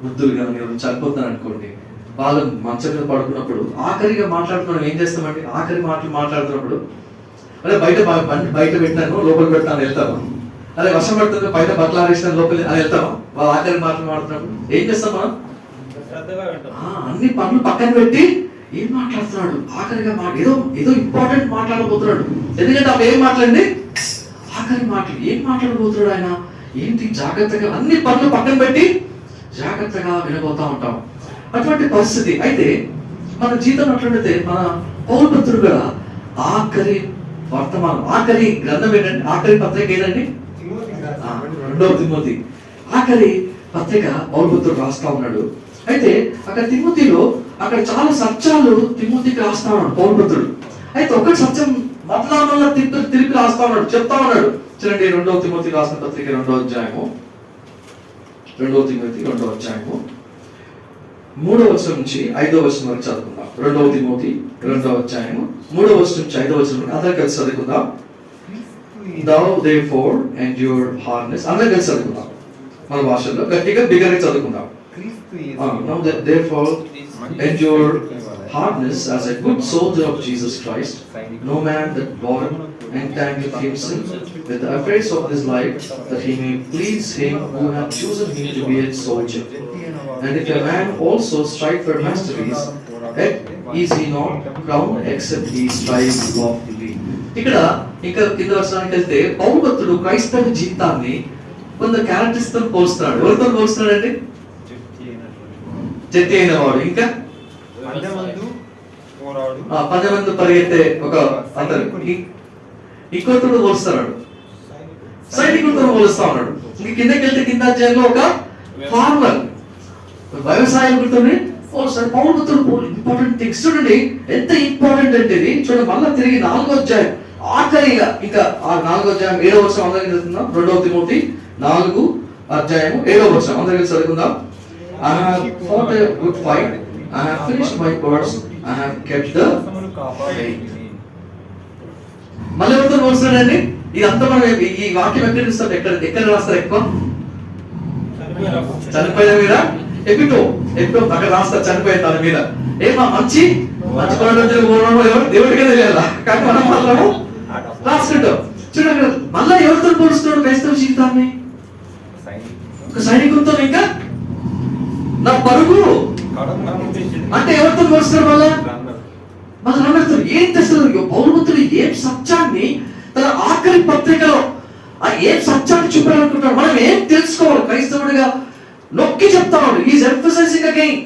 వృద్ధులు కానీ ఎవరు చనిపోతున్నారు అనుకోండి, వాళ్ళు మంచం మీద పడుకున్నప్పుడు ఆఖరిగా మాట్లాడుతున్నాం ఏం చేస్తామండి? ఆఖరి మాటలు మాట్లాడుతున్నప్పుడు అదే బయట పెట్టినాను లోపల పెట్టాను వెళ్తాము, అదే వర్షం పడుతుంది బయట బట్టలు ఆరేసిన లోపల అని వెళ్తాము. వాళ్ళు ఆఖరి మాటలు మాట్లాడుతున్నప్పుడు ఏం చేస్తాం మనం? అన్ని పనులు పక్కన పెట్టి ఏం మాట్లాడుతున్నాడు ఆఖరిగా ఏదో ఇంపార్టెంట్ మాట్లాడబోతున్నాడు. ఎందుకంటే అవి ఏం మాట్లాడండి? ఆఖరి మాటలు. ఏం మాట్లాడబోతున్నాడు ఆయన? ఏంటి? జాగ్రత్తగా అన్ని పనులు పక్కన పెట్టి జాగ్రత్తగా వినబోతా ఉంటాం. అటువంటి పరిస్థితి. అయితే మన జీవితం అట్లయితే మన పౌలు భక్తుడు కూడా ఆఖరి వర్తమానం, ఆఖరి గ్రంథం ఏంటండి? ఆఖరి పత్రిక ఏదండి? 2వ తిమోతి ఆఖరి పత్రిక పౌలు భక్తుడు రాస్తా ఉన్నాడు. అయితే అక్కడ తిమోతిలో అక్కడ చాలా సత్యాలు తిమోతికి రాస్తా ఉన్నాడు పౌలు భక్తుడు. అయితే ఒక సత్యం మళ్ళా తిరిగి రాస్తా ఉన్నాడు, చెప్తా ఉన్నాడు. చూడండి 2వ తిమోతి రాసిన పత్రిక 2వ అధ్యాయము 2వ తిమోతి 2వ అధ్యాయము 3వ వచనం నుంచి 5వ వచనం వరకు చదువుకుందాం. 2వ తిమోతి 2వ అధ్యాయము 3వ వచనం నుంచి 5వ వచనం వరకు అందరం కలిసి చదువుకుందాం. Thou therefore endure hardness. అందరం కలిసి చదువుకుందాం మన భాషలో, గట్టిగా బిగ్గరగా చదువుకుందాం. Now therefore endure hardness as a good soldier of Jesus Christ. No man that born entangleth himself with the affairs of this life, that he may please him who hath chosen him to be a soldier. And if a man also strive for masteries, yet is he not crowned except he strive lawfully. ఇక్కడ ఇంకా కింద వర్షానికి వెళ్తే పౌలు భక్తుడు క్రైస్తవ జీవితాన్ని కొంత characters తో పోల్స్తున్నాడు. ఎవరితో పోల్స్తున్నాడండి? జట్టి అయిన వాడు, ఇంకా 10 మంది పరిగెత్తే ఒక అతను, ఇంకొకరు పోలుస్తున్నాడు, సైనికులతో పోలుస్తా ఉన్నాడు. ఇంక కిందకి వెళ్తే కింద అధ్యాయంలో ఒక ఫార్మర్ వ్యవసాయకులతోనే పోలుస్తాడు. పౌలు భక్తుడు ఇంపార్టెంట్ థింగ్స్ చూడండి ఎంత ఇంపార్టెంట్ అంటే ఇది. చూడండి మళ్ళా తిరిగి 4వ అధ్యాయం ఆఖరిగా ఇంకా 4వ అధ్యాయం 7వ వచనం అందరికీ చదువుకుందాం. 2వ తిమోతి 4వ అధ్యాయము 7వ వచనం అందరికీ చదువుకుందాం. I have fought a good fight, I have finished my course, I have kept the faith. మళ్ళీ ఎవరితో పోలుస్తాడండి? ఇదంతా మనం ఈ వాక్యం ఎక్కడ చూస్తాం? ఎక్కడ రాస్తారు ఎక్కువ? చనిపోయిన మీద ఎపిటో అక్కడ రాస్తారు, చనిపోయిన దాని మీద. ఏమా మంచి దేవుడికే తెలియాలా, కానీ మనం మాత్రము రాసుకుంటాం. చూడండి మళ్ళా ఎవరితో పోలుస్తున్నాడు క్రైస్తవ జీవితాన్ని? ఒక సైనికులతో. ఇంకా నా పరుగు అంటే ఎవరితో పోలుస్తాడు? మళ్ళీ అన్నట్టు ఏం తెస్తారు పౌలు భక్తుడు? ఏం సత్యాన్ని తన ఆఖరి పత్రికలో ఏం సత్యాన్ని చూపాలనుకుంటాడు? మనం ఏం తెలుసుకోవాలి క్రైస్తవుడిగా నొక్కి చెప్తా ఉన్నాడు. Is emphasizing again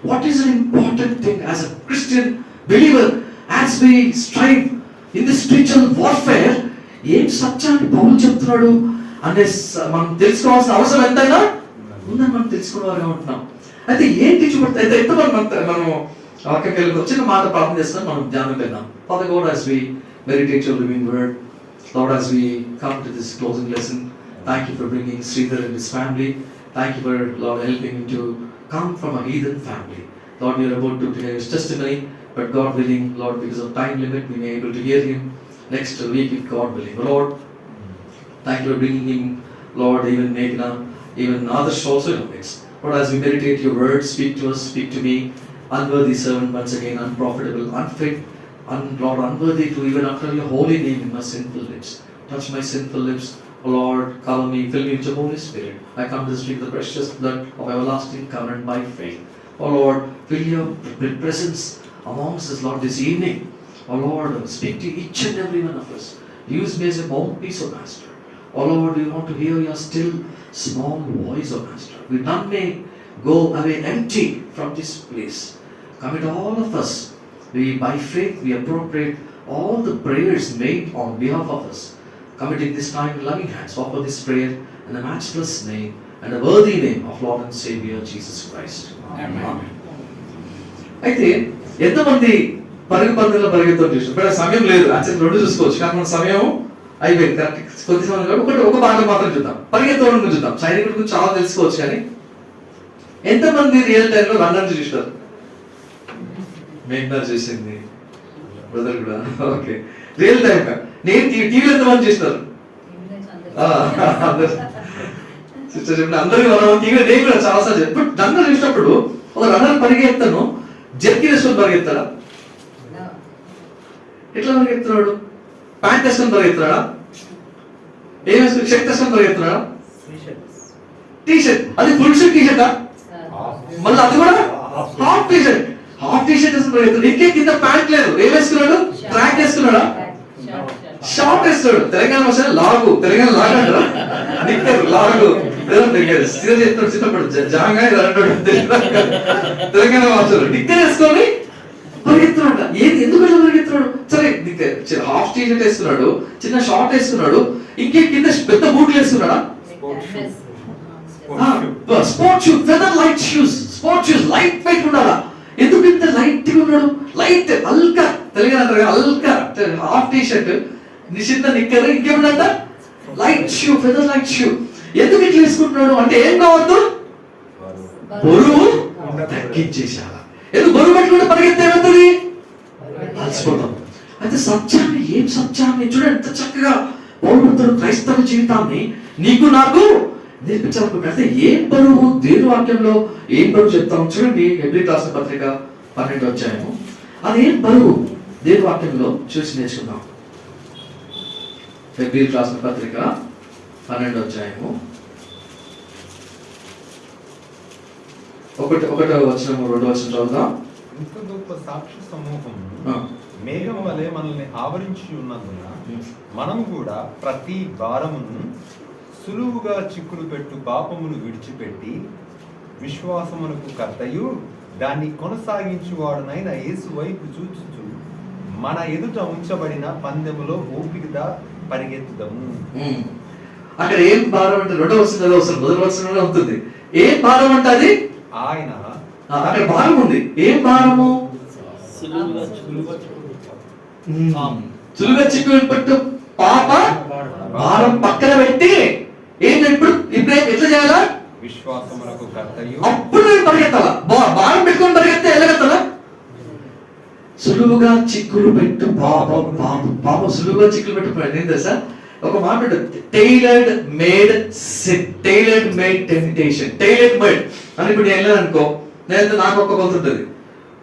what is an important thing as a Christian believer as we strive in the spiritual warfare. ఏం సత్యాన్ని పౌలు చెప్తున్నాడు అంటే మనం తెలుసుకోవాల్సిన అవసరం ఎంతైనా ఉందని మనం తెలుసుకోవాలి ఉంటున్నాం. అయితే ఏంటి చూపడుతుంది? అయితే ఎంత మనం వాక్యకెళ్ళి చిన్న మాట ప్రార్థన చేస్తాం, మనం ధ్యానం పెడదాం. Father God, as we meditate your living word, Lord, as we come to this closing lesson, thank you for bringing Sridhar and his family. Thank you for, Lord, helping him to come from a heathen family. Lord, we are about to hear his testimony, but God willing, Lord, because of time limit, we may be able to hear him next week if God willing. Lord, thank you for bringing him, Lord, even Meghna, even others also in our midst. Lord, as we meditate your word, speak to us, speak to me, unworthy servant, once again unprofitable, unfit, Lord, unworthy to even utter your holy name in my sinful lips. Touch my sinful lips, O Lord, cover me, fill me with your Holy Spirit. I come to speak the precious blood of everlasting covenant by faith. O Lord, fill your presence amongst us, Lord, this evening. O Lord, speak to each and every one of us. Use me as a mouthpiece, O Master. O Lord, we want to hear your still small voice, O Master. We none may go away empty from this place. Commit all of us. We by faith we appropriate all the prayers made on behalf of us. Committing this time in loving hands, offer this prayer in the matchless name and the worthy name of Lord and Savior Jesus Christ. Amen. అయితే ఎంతమంది పరుగు పందుల పరిగెత్తం చూసాం? ఇక్కడ సమయం లేదు, actually 2 చూసుకోవచ్చు, కానీ మన సమయం అయిపోయింది. కరెక్ట్ కొద్ది సమయం కాబట్టి ఒక భాగం మాత్రం చూద్దాం. పరిగెత్తడం గురించి చూద్దాం. సైనికుడి గురించి చాలా తెలుసుకోవచ్చు, కానీ ఎంతమంది రియల్ టైంలో లండన్ చూస్తారు? మేఘ్నా చేసింది, బ్రదర్ కూడా. ఓకే, రియల్ టైం గా నేను టీవీలో ఎంతమంది చూస్తారు? సిస్టర్ చెప్పిన అందరికీ నేను కూడా చాలాసార్లు చెప్పి బట్ రన్నర్ చూసినప్పుడు ఒక రన్నర్ పరిగెత్తాను, జర్కీ వేసుకొని పరిగెత్తాడా? ఎట్లా పరిగెత్తున్నాడు? ప్యాంట్ వేసుకొని పరిగెత్తున్నాడా? ఏం వేసుకుని షర్ట్ వేసుకొని పరిగెత్తున్నాడా? T shirt. అది ఫుల్ షర్ట్ టీ షర్టా? మళ్ళీ అది కూడా half T shirt. Half T shirt వేసుకుని పరిగెత్తాడు. ఇంకే కింద ప్యాంట్ లేదు. ఏం వేసుకున్నాడు? ట్రాక్ వేసుకున్నాడా? షార్ట్ వేస్తాడు. తెలంగాణ భాష లాగు, తెలంగాణ లాగు అంటారా? నిక్కర్ లాగు చిన్నప్పుడు జాంగా అంటాడు తెలంగాణ భాషలో. నిక్కర్ వేసుకొని పరిగెత్తున్నాడు. ఏది ఎందుకు పరిగెత్తున్నాడు? సరే హాఫ్ టీ షర్ట్ వేసుకున్నాడు, చిన్న షార్ట్ వేసుకున్నాడు, ఇంకే కింద పెద్ద బూట్లు వేసుకున్నాడా? Sports shoes, feather light shoes, sports shoes light weight ఉండాలా? ఎందుకు ఇంత లైట్ గా ఉన్నాడు? లైట్ అల్కా, తెలంగాణ అంటారు అల్కా. హాఫ్ టీ షర్ట్, నిషిద్ధ నిక్కర్, ఇంకేముందంట light shoe, feather light shoe. ఎందుకు ఇట్లా వేసుకుంటున్నాడు అంటే ఏం కావద్దు? బరువు తగ్గించేసారా? ఎందుకు బరువు పట్టుకుంటే పరిగెత్తే ఏమవుతుంది? అలసిపోతాం. అయితే సత్యాన్ని, ఏం సత్యాన్ని చూడండి ఎంత చక్కగా పౌరుడు క్రైస్తవ జీవితాన్ని నీకు నాకు నేర్పించాలనుకుంటే. అంటే ఏం బరువు దేవుని వాక్యంలో ఏం బరువు చెప్తాం చూడండి. హెబ్రీ రాసిన పత్రిక 12వ అధ్యాయము. అదేం బరువు దేవుని వాక్యంలో చూసి నేర్చుకుందాం. హెబ్రీ రాసిన పత్రిక 12వ అధ్యాయము 1వ వచనం 2వ వచనం చదువుదాం. ఇంత గొప్ప సాక్షి సమూహం మేఘం వలె మనల్ని ఆవరించి ఉన్నందున మనం కూడా ప్రతి భారమును సులువుగా చిక్కులు పెట్టు పాపమును విడిచిపెట్టి విశ్వాసమునకు కర్తయు దాన్ని కొనసాగించువాడునైన యేసు వైపు చూచుచు మన ఎదుట ఉంచబడిన పందెములో ఓపికగా పరిగెత్తుదాము. అక్కడ ఏం భారం అంటే 2వ వచనం మొదటి వచనంలో ఉంటుంది. ఏం భారం అంటే అది ఆయన అక్కడ భారం ఉంది. ఏం భారము? సులువుగా చిక్కులు పెట్టు పాప భారం పక్కన పెట్టి ఏంటి ఇప్పుడు ఎట్లా చేయాలా? విశ్వాసమునకు కర్తయు. అప్పుడు నేను పరిగెత్తాలా? భారం పెట్టుకొని పరిగెత్తే వెళ్ళగెత్తాలా? సులువుగా చిక్కులు పెట్టు పాప సులువుగా చిక్కులు పెట్టు. ఏం తెలుసా? ఒక మాట tailored made tailored made temptation. Tailored made అని ఇప్పుడు నేను వెళ్ళాను అనుకో, నేను నాకు ఒక కొలత ఉంటుంది,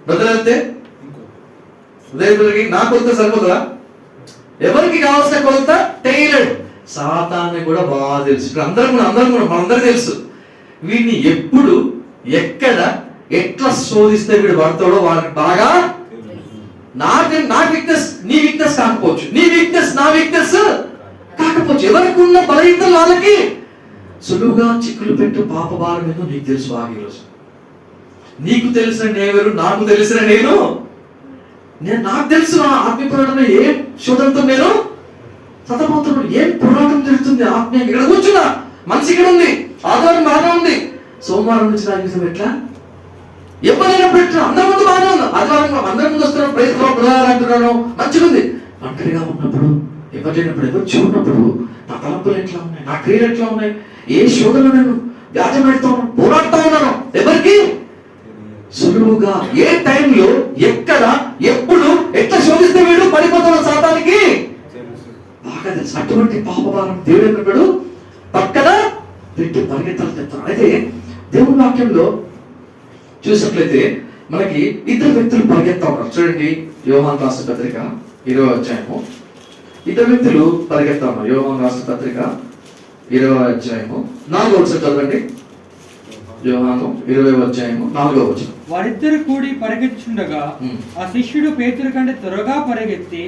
బదులైతే నా కొలత సరిపోతుందా? ఎవరికి కావాల్సిన కొలత టైలర్డ్. సాతాన్ని కూడా బాగా తెలుసు. ఇప్పుడు మనందరికీ తెలుసు వీడిని ఎప్పుడు ఎక్కడ ఎట్లా శోధిస్తే వీడు పడతాడో వాడికి బాగా. నా వీక్నెస్ నీ వీక్నెస్ కాకపోవచ్చు, నీ వీక్నెస్ నా వీక్నెస్ కాకపోవచ్చు. ఎవరికి ఉన్న బలహీనతలు వాళ్ళకి సులువుగా చిక్కులు పెట్టు పాప భారం ఏదో నీకు తెలుసు బాగా. ఈరోజు నీకు తెలిసిన నేను, నాకు తెలిసిన నాకు తెలుసు నా ఆత్మీయ పోరాటంలో ఏం శోధనతో నేను సతమవుతున్నాడు, ఏం పోరాటం జరుగుతుంది ఆత్మీయంగా. ఇక్కడ కూర్చున్నా, మనసు ఇక్కడ ఉంది, ఆదివారం బాగా ఉంది, సోమవారం నుంచి నా జీవితం ఎట్లా ఎప్పుడైనప్పుడు ఎట్లా అందరి ముందు బాగానే ఉన్నా, ఆదివారం అందరి ముందు వస్తున్నాను, ప్రైజ్ బుధవారం అంటున్నాను, మంచిగా ఉంది. ఒంటరిగా ఉన్నప్పుడు, ఎవరు లేనప్పుడు, ఎవరు చూడనప్పుడు నా తలంపులు ఎట్లా ఉన్నాయి, నా క్రియలు ఎట్లా ఉన్నాయి, ఏ శోధనలో నేను వ్యాజం పెడతా ఉన్నాను, పోరాడుతూ ఉన్నాను. ఎవరికి? సులువుగా ఏ టైంలో ఎక్కడ ఎప్పుడు ఎట్లా శోధిస్తే వీడు పడిపోతున్న సాతానికి బాగా తెలుసు. అటువంటి పాపభారం దేవుడు ఎన్నప్పుడు పక్కన పెట్టి పరిగెత్తాలని చెప్తాను. అయితే దేవుని వాక్యంలో చూసినట్లయితే మనకి ఇద్దరు వ్యక్తులు పరిగెత్తా ఉన్నారు. చూడండి, యోహాను రాసిన పత్రిక 20వ అధ్యాయము. ఇద్దరు వ్యక్తులు పరిగెత్తా ఉన్నారు. యోహాను రాసిన పత్రిక 20వ అధ్యాయము 4వ వచనం చదవండి. యోహాను 20వ అధ్యాయము 4వ వచనం. వారిద్దరు కూడి పరిగెత్తుచుండగా ఆ శిష్యుడు పేతురు కంటే త్వరగా పరిగెత్తి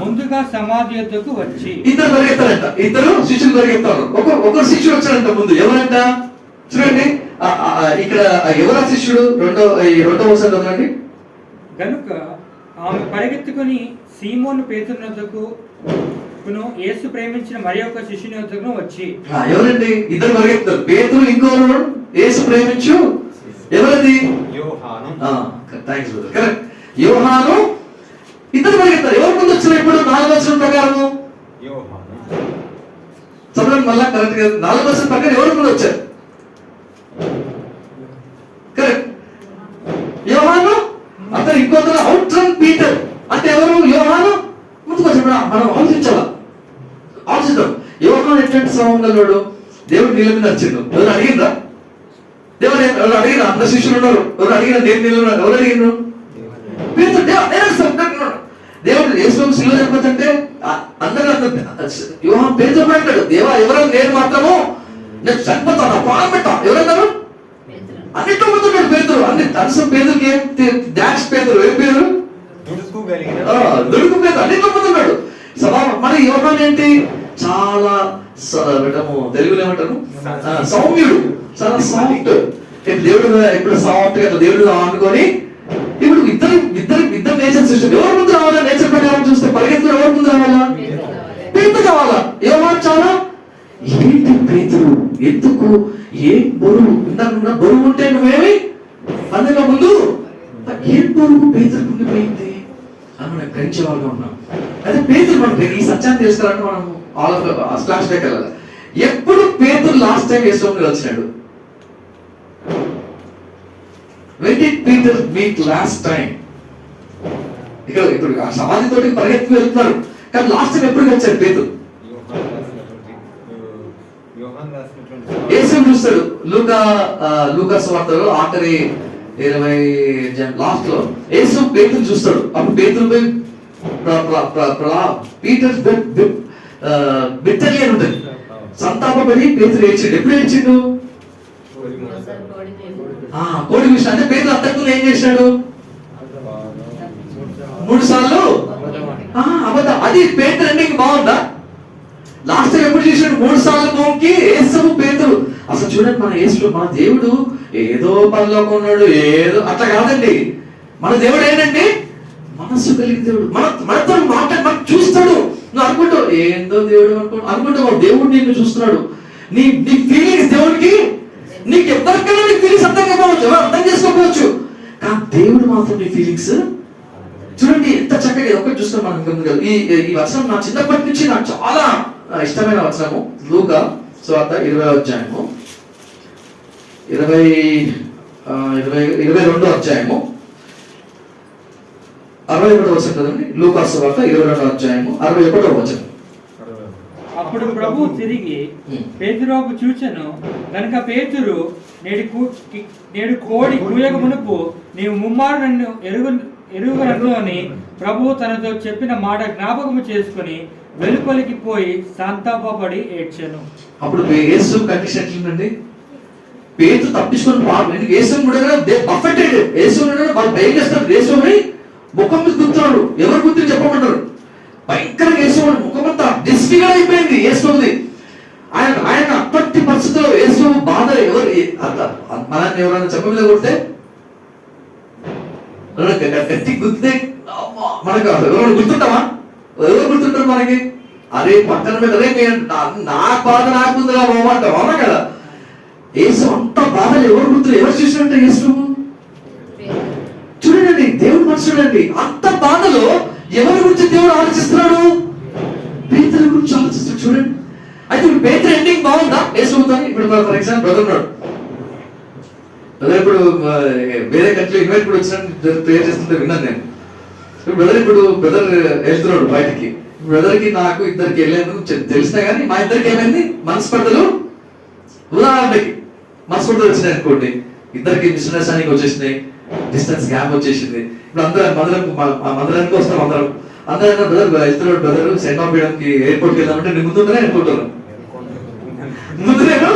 ముందుగా సమాధి యొద్దకు వచ్చి. ఇద్దరు పరిగెత్తారంట, ఇద్దరు శిష్యులు పరిగెత్తారు. ఒక శిష్యుడు వచ్చాడంట ముందు. ఎవరంట? చూడండి ఇక్కడ ఎవరా శిష్యుడు? రెండవ వచనం చదవండి. గనుక ఆమె పరిగెత్తుకుని సీమోను పేతురు వద్దకు యేసు ప్రేమించిన మరి ఒక శిష్యుని వద్దకు వచ్చి. ఎవరండి? ఇద్దరు పరిగెత్తారు. పేతురు, ఇంకోరు యేసు ప్రేమించు. ఎవరది? యోహాను. కరెక్ట్, యోహాను. ఇద్దరు పరిగెత్తారు. ఎవరు ముందు వచ్చారు? ఇప్పుడు 4వ వచనం ప్రకారము చదవండి మళ్ళా. కరెక్ట్ గా 4వ వచనం ప్రకారం ఎవరు ముందు వచ్చారు? కరెక్ట్, యోహాను. అతను ఇంకొకరు అవుట్ రన్ పీటర్. అంటే ఎవరు? యోహాను ముందుకు వచ్చాడు. మనం ఆలోచించాలా? ఆలోచిద్దాం. యోహాను ఎట్లాంటి స్వభావం గలవాడు? దేవుడు నీళ్ళ మీద నడిచిండు. ఎవరు అడిగిందా? దేవుడు ఎవరు అడిగిన? అందరు శిష్యులు ఉన్నారు. ఎవరు అడిగిన? దేవుడు నీళ్ళు ఎవరు అడిగిన? పేతురు. దేవుడు యేసు శిలువ చెప్పొచ్చంటే అందరూ యోహాను పేతురు అంటాడు, దేవా ఎవరైనా నేను మాత్రము నేను చనిపోతాను, ప్రాణం పెట్టా. ఎవరన్నారు? అన్నిట్లో పోతున్నాడు పేతురు. అన్ని తనసు పేదలకి ఏం డాష్ పేదలు ఏం పేరు? దొడుకు పేద అన్నిట్లో పోతున్నాడు. మన యోహాను ఏంటి? చాలా తెలుగులో ఏమంటారు? సౌమ్యుడు, చాలా సాఫ్ట్. దేవుడు ఇప్పుడు సాఫ్ట్ గా దేవుడు అనుకొని ఇప్పుడు ఇద్దరు నేచర్ సిస్టమ్. ఎవరి ముందు రావాలా? నేచర్ ప్రకారం చూస్తే పరిగెత్తులు ఎవరి ముందు రావాలా? పేతురు కావాలా. యోహాను చాలా ఏంటి పేతురు ఎందుకు ఏం బరువు? ఇందాక బరువు ఉంటే నువ్వేమి అందులో ముందు ఏం బరువు పేతురు ఉండిపోయింది అని మనం గ్రహించే వాళ్ళగా ఉన్నాం. అయితే పేతురు మనకి ఈ సత్యాన్ని తెలుసుకోవాలంటే మనం ఫ్లాష్ బ్యాక్ వెళ్ళాలి. ఎప్పుడు పేతురు లాస్ట్ టైం యేసుని వచ్చినాడు? When did Peter meet last time? ఇప్పుడు సమాధితో పరిగెత్తుకు వెళ్తున్నారు కానీ లాస్ట్ టైం ఎప్పుడు వచ్చాడు పేతురు? యేసు చూస్తాడు. లూకా సువార్తలో ఆఖరి 20 లాస్ట్ లో యేసు పేతురు చూస్తాడు. అప్పుడు పేతురు పీటర్ బిట్టలి అని ఉంటుంది. సంతాపపడి పేతురు ఏడ్చిండు. ఎప్పుడు ఏడ్చిండు? కోడి విషయం అంటే పేతురు అంతకుముందు ఏం చేశాడు? 3 సార్లు అబద్ధం. అది పేతురు ఎండింగ్ బాగుందా? లాస్ట్ టైం ఎప్పుడు చేశాడు? 3 సార్లు మోంకి యేసు పేతురు. అసలు చూడండి, మన యేసు మన దేవుడు ఏదో పనిలోకి ఉన్నాడు ఏదో అట్లా కాదండి. మన దేవుడు ఏంటంటే మనస్సు కలిగిన దేవుడు. మనతో మనకు చూస్తాడు. నువ్వు అనుకుంటావు ఏందో దేవుడు అనుకుంటావు, దేవుడు నిన్ను చూస్తున్నాడు. నీ ఫీలింగ్స్ దేవుడికి, నీకు ఎవరికైనా నీ ఫీలింగ్స్ అర్థం కాకపోవచ్చు, ఎవరు అర్థం చేసుకోకపోవచ్చు, కానీ దేవుడు మాత్రం నీ ఫీలింగ్స్ చూడండి ఎంత చక్కగా. ఒకటి చూస్తాం మనం. ఈ వచనం నా చిన్నప్పటి నుంచి నాకు చాలా ఇష్టమైన వచనము. లూకా సువార్త 20వ అధ్యాయము 22వ అధ్యాయము 61వ వచనం కదండి. లూకా సువార్త 22వ అధ్యాయము 61వ వచనం. అప్పుడు ప్రభు తిరిగి పేతురుకు చూచెను గనుక పేతురు నేడు కోడి కూయక మునుపు నీవు ముమ్మారు నన్ను ఎరుగను అని ప్రభు తనతో చెప్పిన మాట జ్ఞాపకము చేసుకుని వెలుపలికి పోయి సంతాపపడి ఏడ్చెను. అప్పుడు యేసు కండిషన్ ఎట్లుందండి? పేతురు తప్పించుకొని యేసు కూడా పర్ఫెక్ట్. యేసు వాళ్ళు భయం చేస్తారు. యేసుని ముఖం మీద గుర్తున్నాడు. ఎవరు గుర్తుని చెప్పమంటారు? భయంకరంగా యేసు ముఖమంతా డిస్ఫిగర్ అయిపోయింది యేసుది. ఆయన అప్పటి పరిస్థితుల్లో యేసు బాధ ఎవరు మనల్ని ఎవరైనా చెప్ప మీద కొడితే గట్టి గుర్తే మనకు ఎవరు గుర్తుంటామా? ఎవరు గుర్తుంటారు మనకి? అరే పక్కన మీద అరే నా బాధ నాకుందిరా బాగుంటాం, అవునా కదా? యేసు అంత బాధలు ఎవరు గుర్తులు ఎవరు చూసినట్టే యేసు చూడండి. దేవుడు మనుషుడండి. అంత బాధలో ఎవరి గురించి దేవుడు ఆలోచిస్తున్నాడు? పేతురు గురించి ఆలోచిస్తున్నాడు. చూడండి. అయితే ఇప్పుడు పేతురు ఎండింగ్ బాగుందా యేసుతో? ఇప్పుడు ఫర్ ఎగ్జాంపుల్ బ్రదర్ ఉన్నాడు. బ్రదర్ ఇప్పుడు వేరే కంట్రీ ఇన్వైట్ కూడా వచ్చిన ప్రేయర్ చేస్తుంటే విన్నాను నేను. ఇప్పుడు బ్రదర్ వెళ్తున్నాడు బయటికి. బ్రదర్ కి నాకు ఇద్దరికి వెళ్ళేందుకు తెలిసినా కానీ మా ఇద్దరికి ఏమైంది మనస్పర్ధలు. ఉదాహరణకి మనస్పర్ధలు వచ్చినాయి అనుకోండి, ఇద్దరికి మిస్అండర్స్టాండింగ్ వచ్చేసినాయి, డిస్టెన్స్ గ్యాప్ వచ్చేసింది. ఇప్పుడు మందిరానికి వస్తాం అందరూ బ్రదర్ వెళ్తున్నాడు, బ్రదర్ సెండ్ ఆఫ్ చేయడానికి ఎయిర్పోర్ట్కి వెళ్దామంటే నేను ముందుంటేనే అనుకుంటాను. ముందులేను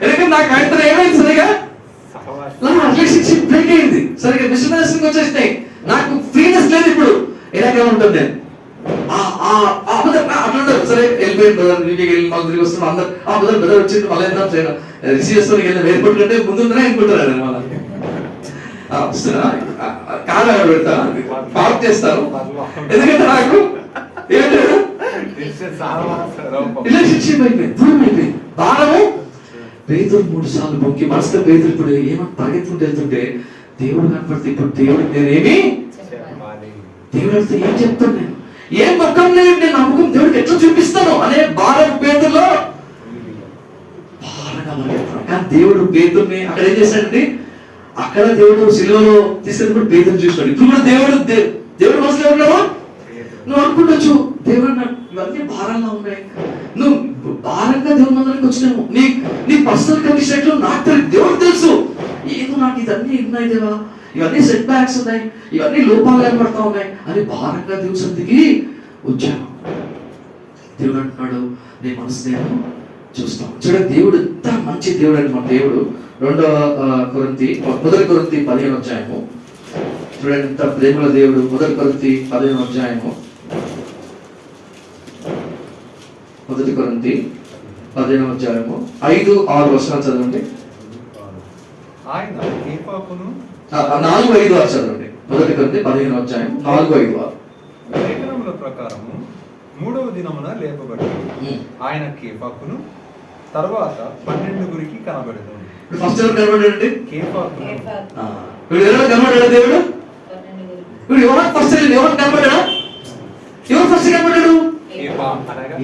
ఎందుకంటే నాకు ఆయన ఏమైంది సరిగా రిలేషన్షిప్ బ్రేక్ అయింది, సరిగా మిస్అండర్స్టాండింగ్ వచ్చేసినాయి, నాకు ఫ్రీనెస్ లేదు. ఇప్పుడు ఎలాగే ఉంటుంది నేను అట్లా సరే వెళ్ళిపోయింది బ్రదర్, ఇంటికి వెళ్ళి మళ్ళీ తిరిగి వస్తున్నాం అందరు బ్రదర్ వచ్చింది మళ్ళీ వెళ్దాం రిసీవ్ చేసుకొని వెళ్ళాం ఎయిర్పోర్ట్ కంటే ముందుంటేనే అనుకుంటారు. మళ్ళీ వస్తున్నా కారు పెడతా పార్క్ చేస్తాను ఎందుకంటే నాకు రిలేషన్షిప్ అయిపోయింది, దూరం అయిపోయింది. భారము పేతురు 3 సార్లు మొక్కి మనసులో పేతురు ఇప్పుడు ఏమని పరిగెత్తుకుంటూ వెళ్తుంటే దేవుడు కనపడితే ఇప్పుడు దేవుడు నేనేమి దేవుడు వెళ్తే ఏం చెప్తాను నేను ఏం మొక్కం లేదు, నేను నమ్మకం దేవుడికి ఎట్లా చూపిస్తాను అనే భారం పేతురులో భారంగా పరిగెత్తాను. కానీ దేవుడు పేతుర్ని అక్కడ ఏం చేశాడండి? అక్కడ దేవుడు శిలువలో తీసుకెళ్ళినప్పుడు పేతురు చూస్తాడు. ఇప్పుడు కూడా దేవుడు మనసులో ఉన్నావా? నువ్వు అనుకుంటచ్చు దేవుడు ఇవన్నీ భారంగా ఉన్నాయి, నువ్వు భారంగా దేవుని మందిరానికి వచ్చినాము. నీ పర్సనల్ కండిషన్ ఎట్లా నాకు తెలియదు, దేవుడికి తెలుసు. ఏదో నాకు ఇదన్నీ ఉన్నాయి దేవా, ఇవన్నీ సెట్ బ్యాక్స్ ఉన్నాయి, ఇవన్నీ లోపాలు ఏర్పడతా ఉన్నాయి అని భారంగా దేవుని సన్నిధికి వచ్చాను. దేవుడు అంటున్నాడు, నీ మనసు నేను చూస్తాం. చూడండి, దేవుడు ఎంత మంచి దేవుడు అండి మన దేవుడు. 1 కొరింథీ 15 అధ్యాయము చూడండి, ఎంత ప్రేమల దేవుడు. 1 కొరింథీ 15 అధ్యాయము 1 కొరింథీ 15 అధ్యాయము 5-6 వచనాలు చదవండి. ఆయన కేఫాకును 4-5 చదవండి. 1 కొరింథీ 15 అధ్యాయం 4-5. లేఖనముల ప్రకారము 3వ దినమున లేపబడి ఆయన కేఫాకును తర్వాత 12 కనబడదు. ఫస్ట్ ఎవరు కనబడాడండి? కేఫాకు. ఇప్పుడు ఎవరు కనబడాడు దేవుడు? ఇప్పుడు ఎవరు ఫస్ట్ కనబడ్డా? ఎవరు ఫస్ట్ కనబడ్డాడు?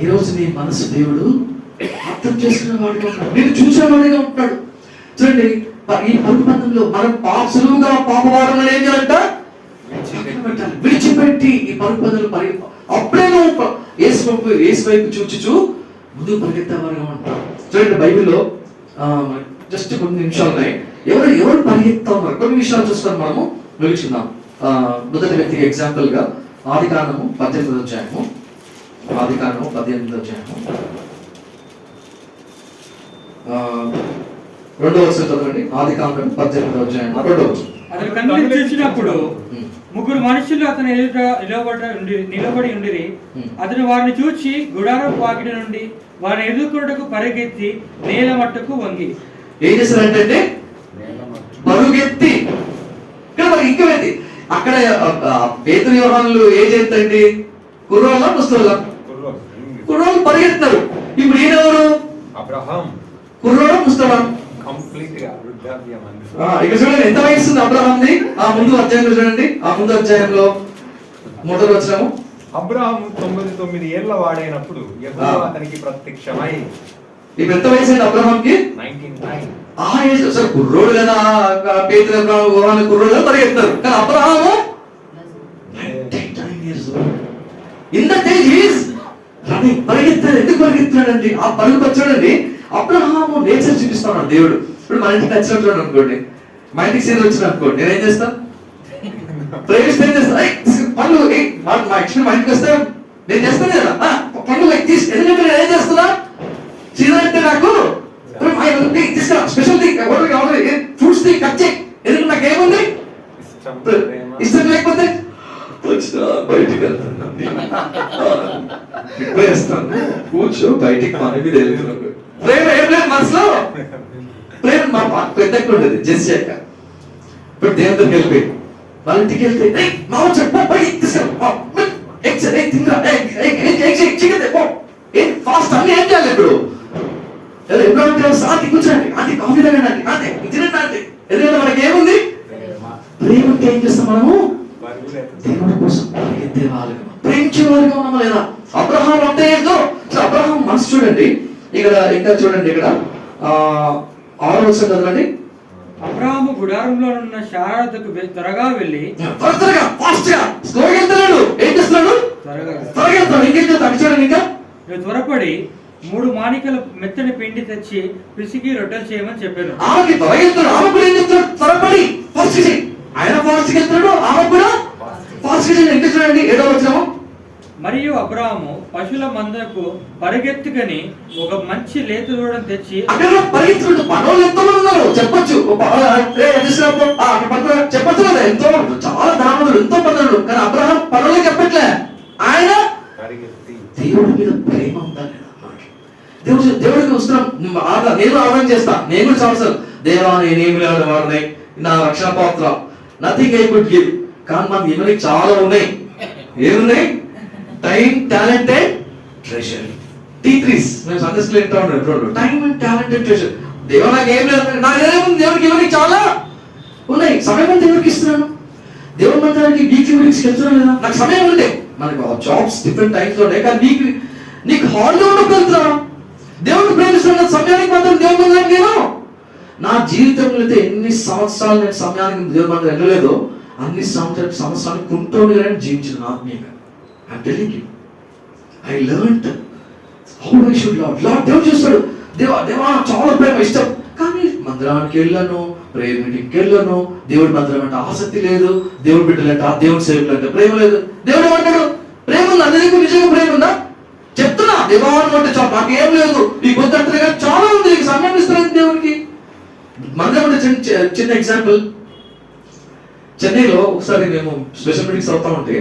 ఈ రోజు నీ మనసు దేవుడు అర్థం చేసుకునే వాడుగా ఉంటాడు, నేను చూసేవాడిగా ఉంటాడు. చూడండి, ఈ పరుపందంలో మనం సులువుగా పాపవారం ఏం చేయాలంట? విడిచిపెట్టి ఈ పరుపందులు అప్పుడే నువ్వు యేసు వైపు చూచుచు ముందుకు పరిగెత్తేవారుగా ఉంటాం. చూడండి, బైబిల్లో జస్ట్ కొన్ని నిమిషాలు ఉన్నాయి. ఎవరు పరిగెత్తా ఉన్నారు కొన్ని విషయాలు చూస్తాం, మనము వెలుచుకుందాం. మొదటి వ్యక్తికి ఎగ్జాంపుల్ గా ఆదికాండము 18వ అధ్యాయము 2వ వచనం చదవండి. ఆదికాండం 18వ అధ్యాయము 2వ వచనం. అతను కన్నులు చూసినప్పుడు 3 మనుషులు అతని ఎదుట నిలబడి ఉండిరి. అతను వారిని చూచి గుడారపు వాకిటి నుండి వారిని ఎదుర్కొన్నటకు పరిగెత్తి నేల మట్టుకు వంగి. ఏం చేశారంటే పరుగెత్తి. ఇక్కడ మరి ఇంకేంటి అక్కడ పేతురు యోహానులు ఏం చేస్తాండి? కుర్రోళ్ళ ముసలోళ్ళ? కుర్రోళ్ళు పరిగెత్తున్నారు. ఇప్పుడు ఈయనెవరు? అబ్రహాం. కుర్రోడా ముసలోడా? కంప్లీట్ గా వృద్ధాప్యం. ఇక్కడ చూడండి, ఎంత వయసు ఉంది అబ్రహాంది? ఆ ముందు అధ్యాయంలో చూడండి, ఆ ముందు అధ్యాయంలో 3వ వచనము. అబ్రహాము 99 ఏళ్ల వాడైనప్పుడు యెహోవా అతనికి ప్రత్యక్షమై. ఇప్పుడు ఎంత వయసు అండి అబ్రహాంకి? 99. ఆ ఏజ్ సార్ కుర్రోడు కదా, పేతురు యోహాను కుర్రోడు కదా పరిగెత్తారు. కానీ Abraham 99 years old. In that age he is running. పరిగెత్తాడు. ఎందుకు పరిగెత్తాడండి? ఆ పరుగు చూడండి. అబ్రహాము నేచర్ చూపిస్తున్నాడు దేవుడు. ఇప్పుడు మన ఇంటికి వచ్చినట్టు అనుకోండి, మా ఇంటికి సీజన్ వచ్చిన అనుకోండి, నేనేం చేస్తా? ప్రేమిస్తే ఏం చేస్తా? పనులు మా ఇంటికి వస్తే నేను చేస్తాను కదా పనులు ఎందుకంటే నేను ఏం చేస్తున్నా? సీజన్ అంటే నాకు స్పెషల్ ఫ్రూట్స్ కట్ చేయి. ఎందుకంటే నాకు ఏముంది? ఇష్టం లేకపోతే బయటికి వెళ్తాను, కూర్చో బయటికి మన మీద వెళ్తున్నాను. ప్రేమ ఏం లేదు మనసులో. ప్రేమ మా పెద్ద ఉండేది జస్ట్ చేయక. ఇప్పుడు దేవుడికి వెళ్ళిపోయి వాళ్ళ ఇంటికి వెళ్తే మామ చెప్ప ఫాస్ట్ అన్ని ఏం చేయాలి? ఇప్పుడు ఎప్పుడో సాటి కూర్చోండి, ఆంటీ కాఫీ తాగండి, ఆంటీ తినండి, ఆంటీ. ఎందుకంటే మనకి ఏముంది? ప్రేమ అంటే ఏం చేస్తాం మనము? దేవుడి కోసం పరిగెత్తే వాళ్ళగా, ప్రేమించే వాళ్ళగా ఉన్నామా లేదా? అబ్రహాం అంటే ఏంటో అబ్రహాం మనసు చూడండి. ఇక్కడ ఇంకా చూడండి, ఇక్కడ 6వ వచనం చదవండి. అబ్రహాము గుడారంలో ఉన్న శారాదకు త్వరగా వెళ్ళి త్వరగా ఫాస్ట్ గా స్లోగా వెళ్తున్నాడు. ఏం చేస్తున్నాడు? త్వరగా వెళ్తాడు. ఇంకేం చేస్తాడు చూడండి. ఇంకా త్వరపడి 3 మాణికల మెత్తని పిండి తెచ్చి పిసికి రొట్టెలు చేయమని చెప్పారు. ఆమెకి త్వరగా వెళ్తాడు. ఆమె కూడా ఏం చెప్తాడు? త్వరపడి ఫాస్ట్ చేయి. ఆయన ఫాస్ట్ గా వెళ్తాడు, ఆమె కూడా ఫాస్ట్ గా చేయి. ఇంకా చూడండి 7వ వచనం. మరియు అబ్రహాము పశువుల మందకు పరిగెత్తుకని ఒక మంచి లేత దూడను తెచ్చి అక్కడ పరిగెత్తుకుంటూ పనులు ఎంతో మంది ఉన్నారు చెప్పొచ్చు, చెప్పొచ్చు కదా, ఎంతో చాలా దానవులు ఎంతో పనులు. కానీ అబ్రహాం పనులే చెప్పట్లే, ఆయన దేవుడి మీద ప్రేమ ఉందా లేదా? దేవుడికి వస్తున్నాం. నేను ఆదాయం చేస్తా, నేను కూడా సంవత్సరం దేవా నేనేమి లేని వాడిని, నా రక్షణ పాత్ర నథింగ్ ఐ కుడ్ గివ్. కానీ మనకి ఇవన్నీ చాలా ఉన్నాయి. ఏమున్నాయి? Time, talent and treasure. T3s మేము సందేశంలో వింటా ఉన్నాం ఎప్పుడు. Time and talent and treasure. దేవుడు నాకు ఏం లేదు, నాకు ఏముంది? దేవుడికి ఇవన్నీ చాలా ఉన్నాయి. సమయం దేవుడికి ఇస్తున్నాను. దేవుడి మందిరానికి వీక్లీ వీక్స్కి వెళ్తున్నాను లేదా? నాకు సమయం ఉంటే మనకు జాబ్స్ డిఫరెంట్ టైమ్స్ లో ఉన్నాయి, కానీ నీకు హాలిడే ఉన్నప్పుడు వెళ్తున్నాను. దేవుడిని ప్రేమిస్తున్న సమయానికి మాత్రం దేవుడి మందిరానికి నేను నా జీవితంలో అయితే ఎన్ని సంవత్సరాలు నేను సమయానికి దేవుడి మందిరం వెళ్ళలేదో అన్ని సంవత్సరాలు కుంటోడుగానే జీవించిన ఆత్మీయంగా. I'm telling you, I learned how I should love. దేవుడు చూస్తాడు, దేవా చాలా ప్రేమ ఇష్టం, కానీ మందిరానికి వెళ్ళను, ప్రేయర్ మీటింగ్కి వెళ్ళను, దేవుడి మందిరం అంటే ఆసక్తి లేదు, దేవుడి బిడ్డలంటే దేవుడి సేవకులు అంటే ప్రేమ లేదు. దేవుడు ఏమంటాడు? ప్రేమ ఉందా? నీకు నిజంగా ప్రేమ ఉందా? చెప్తున్నా, దేవాన్ని అంటే చాలు, నాకేం లేదు ఈ కొద్ది కానీ చాలా ఉంది, నీకు సమయం ఇస్తారు దేవునికి. మందిరం అంటే చిన్న ఎగ్జాంపుల్. చెన్నైలో ఒకసారి మేము స్పెషల్ మీటింగ్స్ అవుతా ఉంటే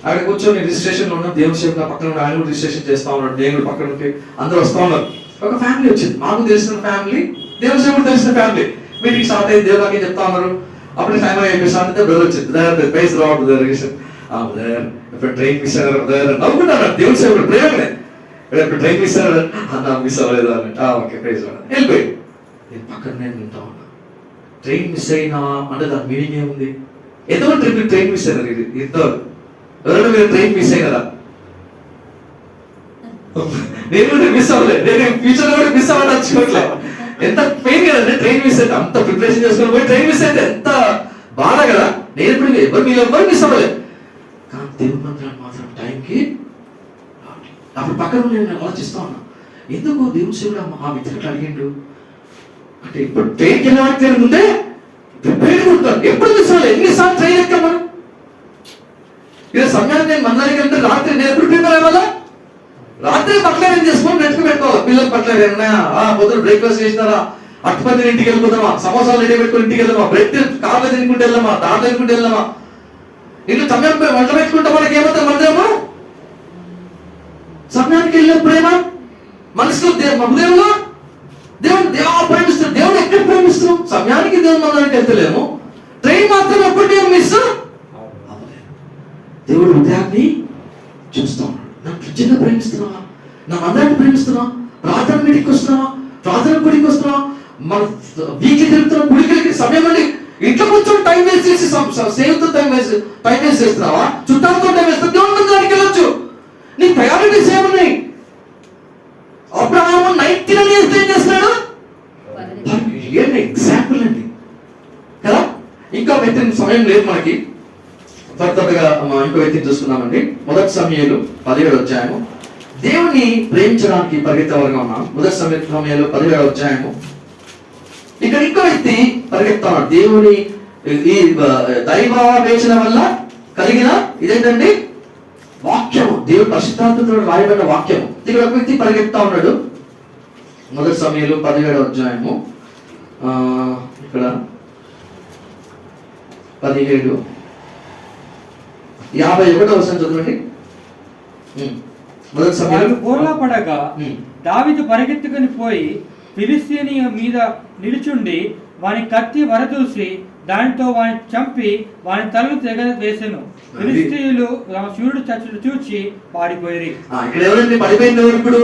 అక్కడ కూర్చొని రిజిస్ట్రేషన్లో ఉన్న దేవుని సేవకుల పక్కన ఉన్న ఆయన కూడా రిజిస్ట్రేషన్ చేస్తా ఉన్నాడు, దేవుడు పక్కన ఉంటే అందరూ వస్తా ఉన్నారు. ఒక ఫ్యామిలీ వచ్చింది, మాకు తెలిసిన ఫ్యామిలీ, దేవుని సేవకుడు తెలిసిన ఫ్యామిలీ. మీటింగ్ స్టార్ట్ అయ్యి దేవుడికి చెప్తా ఉన్నారు. అప్పుడే టైం అయిపోయి స్టార్ట్ అయితే బ్రదర్ వచ్చింది, ప్రైజ్ రావడం ఇప్పుడు ట్రైన్ మిస్ అయ్యారు నవ్వుకుంటారు. దేవుని సేవకుడు ప్రేమనే, ఇప్పుడు ట్రైన్ మిస్ అయ్యారు మిస్ అవ్వలేదు అని, ఓకే ప్రైజ్ రావడం వెళ్ళిపోయి. నేను పక్కన నేను వింటా ఉన్నా, ట్రైన్ మిస్ అయినా అంటే దాని మీనింగ్ ఏముంది? ఎంతమంది ట్రైన్ మిస్ అయినారు? ఇది ఇద్దరు ఎవరైనా మీరు ట్రైన్ మిస్ అయినారా? నేను కూడా మిస్ అవ్వలేదు, నేను ఫ్యూచర్ లో కూడా మిస్ అవ్వడం వచ్చుకోవట్లే. ఎంత పెయిన్ కదండి ట్రైన్ మిస్ అయితే, అంత ప్రిపరేషన్ చేసుకుని పోయి ట్రైన్ మిస్ అయితే ఎంత బాధ కదా. నేను ఇప్పుడు ఎవరు మీరు ఎవ్వరు మిస్ అవ్వలేదు, కానీ దేవుని మందిరాన్ని మాత్రం టైంకి. అప్పుడు పక్కన నేను ఆలోచిస్తా ఉన్నా, ఎందుకు దేవుని సేవకుడు ఆ మిత్రుడు అడిగిండు అంటే, ఇప్పుడు ట్రైన్కి వెళ్ళే వాడికి ముందే ప్రిపేర్ ఉంటారు. ఎప్పుడు మిస్ అవ్వలేదు, ఎన్నిసార్లు ట్రైన్ ఎక్కాం మనం. ఇలా సమయాన్ని నేను మందిరానికి వెళ్తే రాత్రి నేను ఎప్పుడు ప్రిపేర్ అవ్వాలా? రాత్రి పట్లేరం చేసుకొని నెట్టుకు పెట్టుకోవాలి. పిల్లలు పట్లేరు ఉన్నాయా, పొద్దున బ్రేక్ఫాస్ట్ చేసినారా, అట్టుపంది ఇంటికి వెళ్ళిపోతామా, సమోసాలు రెడీ పెట్టుకుని ఇంటికి వెళ్దామా, బ్రెడ్ కార్లో తినుకుంటూ వెళ్దామా, దాంట్లో తినుకుంటూ వెళ్దామా, ఇల్లు సమయం వంట పెట్టుకుంటే మనకి ఏమవుతుంది? మందిరము సమయానికి వెళ్ళే ప్రేమ మనసులో హృదయంలో దేవుడు ప్రేమిస్తాడు. దేవుడు ఎక్కడ ప్రేమిస్తున్నాం? సమయానికి దేవుడు మందిరానికి వెళ్తలేము, ట్రైన్ మాత్రం ఎప్పుడు మిస్ అవ్వలేదు. దేవుడు హృదయాన్ని చూస్తా ఉన్నాడు. నా నిజంగా ప్రేమిస్తున్నావా? నా మందిరాన్ని ప్రేమిస్తున్నావా? ప్రార్థన మీటింగ్కి వస్తున్నావా? ప్రార్థన గుడికి వస్తున్నావా? మన వీక్లీ తిరుగుతున్నా, గుడికి సమయం అండి. ఇంట్లో కూర్చొని టైం వేస్ట్ చేసి సేవతో టైం వేస్ట్ చేస్తున్నావా? చుట్టాలతో టైం వేస్తున్నావు, దేవుని మందిరానికి వెళ్ళొచ్చు. నీ ప్రయారిటీస్ ఏమున్నాయి? అబ్రహాము 99 years ఏం చేస్తున్నాడు? ఎగ్జాంపుల్ అండి కదా. ఇంకా వ్యక్తిని సమయం లేదు మనకి, త్వరగా ఇంకో వ్యక్తిని చూస్తున్నామండి. మొదటి సమయాలు 17వ అధ్యాయము. దేవుని ప్రేమించడానికి పరిగెత్తేవారుగా ఉన్నాం. మొదటి సమయాలు 17వ అధ్యాయము. ఇక్కడ ఇంకో వ్యక్తి పరిగెత్తాడు. దేవుని ఈ దైవావేశన వల్ల కలిగిన ఇదేంటండి? వాక్యము, దేవుడు పరిశుద్ధాత్మతో రాయబడిన వాక్యము. ఇక్కడ ఒక వ్యక్తి పరిగెత్తా ఉన్నాడు. మొదటి సమయాలు 17వ అధ్యాయము. ఇక్కడ 17 51వ వచనం చదవండి. మొదటి సమయాలు బోర్లా పడగా దావీదు పరిగెత్తుకుని పోయి ఫిలిష్తీయుని మీద నిలుచుండి వాని కత్తి వరదూసి దానితో వాని చంపి వాని తలను తెగ వేసెను. ఫిలిష్తీయులు సూర్యుడు చచ్చుడు చూచి పారిపోయి. ఇక్కడ ఎవరండి పడిపోయింది? ఎవరు ఇప్పుడు?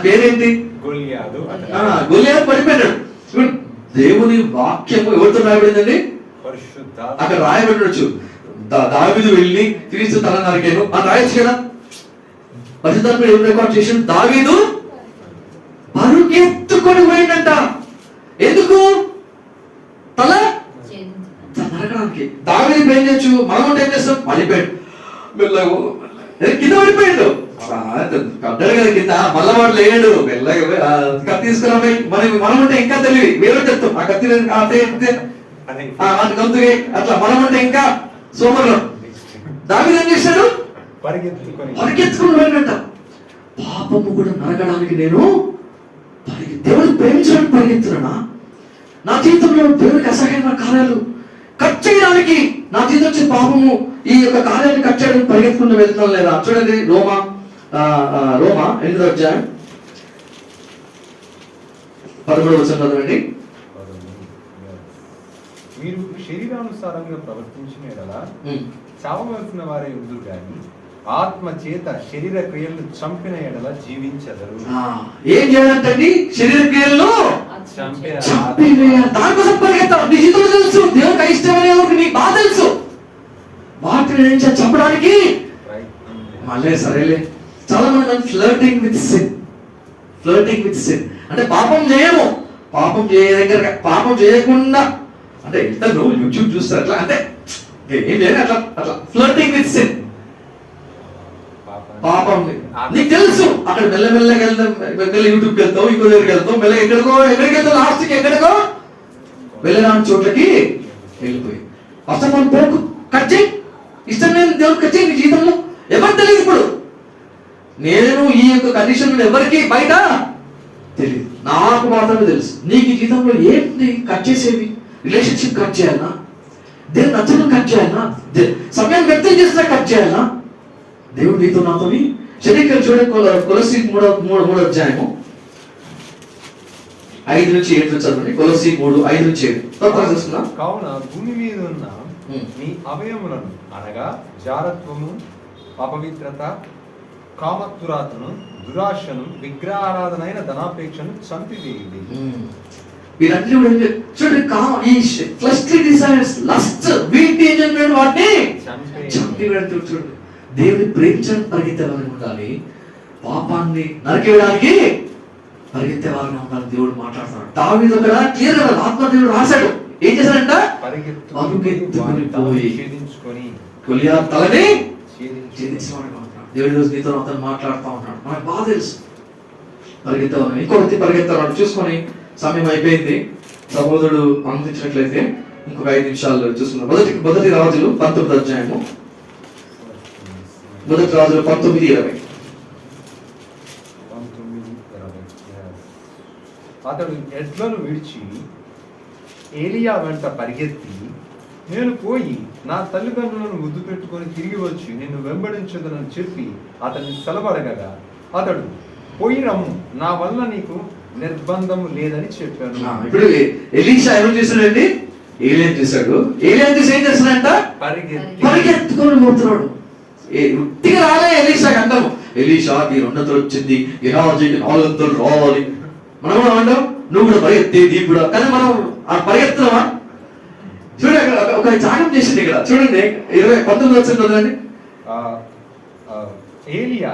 పేరేంటి? గొలియాతు పడిపోయాడు. దేవుని వాక్యము ఎవరితో రాయబడిందండి? అక్కడ రాయబడినచ్చు, దావీదు వెళ్ళి ఫిలిష్తీ తల నరికాను అని రాయొచ్చు కదా. పరిశుద్ధాత్మ ఏం రికార్డ్ చేసాడు? దావీదు పరుగెత్తుకొని పోయిందంట. ఎందుకు? తల నరకడానికి. దావీదు ఏం చేయొచ్చు? మనం ఉంటే ఏం చేస్తాం? పడిపోయాడు, కింద పడిపోయాడు, కడ్డాడు కదా కింద, మళ్ళా వాడు లేడు, మెల్లగా కత్తి తీసుకురాబోయి మనం ఉంటే ఇంకా తెలివి వేరే చెప్తాం. ఆ కత్తి అట్లా మనం ఉంటే ఇంకా సోమరు. దావీదు ఏం చేశాడు? పరిగెత్తుకుని పోయినట్ట. పాపము కూడా నరకడానికి నేను దేవుడిని ప్రేమించడానికి పరిగెత్తున్నా. నా జీవితంలో దేవుడికి అసహ్యమైన కార్యాలు కట్ చేయడానికి, నా జీవితం వచ్చే పాపము ఈ యొక్క కార్యాన్ని కట్ చేయడానికి పరిగెత్తుకుంటూ వెళ్తున్నాం లేదా? చూడండి, రోమా 8వ అధ్యాయం 13వ వచనం చదవండి. మీరు శరీరానుసారంగా ప్రవర్తించిన ఎడల చావవలసిన వారే ఉందురు గాని ఆత్మ చేత శరీర క్రియలను చంపిన ఎడల జీవించదరు. ఏం చేయాలంటండి? శరీర క్రియలను దానికోసం పరిగెత్తావు. నీ జీవితంలో తెలుసు దేవునికి అయిష్టమైన నీకు బాగా తెలుసు. వాటిని చంపడానికి మళ్ళీ సరేలే. చాలా మంది ఫ్లర్టింగ్ విత్ సిన్ అంటే పాపం చేయము, పాపం చేయకుండా అంటే ఎంత నువ్వు యూట్యూబ్ చూస్తారు అట్లా, అంటే ఏం చేయాలి అట్లా ఫ్లర్టింగ్ విత్ సిన్. పాపం నీకు తెలుసు. అక్కడ మెల్లమెల్లగా వెళ్తాం, మెల్ల యూట్యూబ్కి వెళ్తావు, ఇంకో దగ్గరికి వెళ్తావు, మెల్ల ఎక్కడికి వెళ్తావు, లాస్ట్కి ఎక్కడికో వెళ్ళరాని చోట్లకి వెళ్ళిపోయి ఫస్ట్ ఆఫ్ ఆల్ పోకు, కట్ చేయి. ఇష్టం లేని దేవుడు కట్ చేయి. నీ జీవితంలో ఎవరు తెలియదు. ఇప్పుడు నేను ఈ యొక్క కండిషన్ ఎవరికి బయట తెలియదు, నాకు మాత్రమే తెలుసు. నీకు ఈ జీవితంలో ఏంటి కట్ చేసేవి? రిలేషన్షిప్ కట్ చేయాలా? దేవుడు నచ్చడం కట్ చేయాలా? సమయం వ్యక్తం చేసినా కట్ చేయాలా? దేవుడు నీతో నాతో శరీరం చూడండి. కొలస్సీ 3 అధ్యాయము 5 నుంచి 7 చదవండి. కొలస్సీ 3:5 నుంచి 7. కావున భూమి మీద ఉన్న నీ అవయములను అనగా జారత్వము, అపవిత్రత, కామతురాతను, దురాశను, విగ్రహారాధనైన ధనాపేక్షను చంపివేయుడి. వీరన్నీ చూడండి, ఈ ఫ్లెష్లీ డిజైర్స్, లస్ట్, వీటి వాటిని చంపివేయడం. చూడండి, దేవుని ప్రేమించడం పరిగెత్తేవారిని ఉండాలి, పాపాన్ని నరికేయడానికి పరిగెత్తేవారిని ఉండాలి. దేవుడు మాట్లాడుతున్నాడు. దావీదు అక్కడ క్లియర్ గా ఆత్మదేవుడు రాశాడు. ఏం చేశాడంట? గొలియాతు తలని ఛేదించేవాడు. దేవుడి రోజు నీతో అతను మాట్లాడుతూ ఉన్నాడు. మనకు బాగా తెలుసు పరిగెత్తేవారు. ఇంకొకటి పరిగెత్తేవాడు. చూసుకొని సమయం అయిపోయింది. సహోదరుడు అనుమతించినట్లయితే ఇంకొక 5 నిమిషాలు చూసుకుందాం. మొదటి రాజులు 19 అధ్యాయము. మొదటి రాజులు 19:20. అతడు ఎడ్లను విడిచి ఏలియా వెంట పరిగెత్తి, నేను పోయి నా తల్లిదండ్రులను ముద్దు పెట్టుకొని తిరిగి వచ్చి నిన్ను వెంబడించదనని చెప్పి అతన్ని సెలవడగగా, అతడు పోయి రమ్ము, నా వల్ల నీకు నిర్బంధం లేదని చెప్పాను. ఇప్పుడు ఎలీషా ఏం చేశాడండి? ఏలియాని చూశాడు. ఏలియాని చూసి ఏం చేస్తున్నాడంట? పరిగెత్తుకొని పోతున్నాడు. ఉట్టిగా రాలే ఎలీషాకి అంటాము, ఎలీషాకి 200 వచ్చింది, గెహాజీకి 400 రావాలి. మనం కూడా అంటాం, నువ్వు కూడా పరిగెత్తే దీపుడా. కానీ మనం పరిగెత్తున్నావా? చూడండి, అక్కడ ఒక త్యాగం చేసింది. ఇక్కడ చూడండి 19 వచ్చింది కదండి. ఏలియా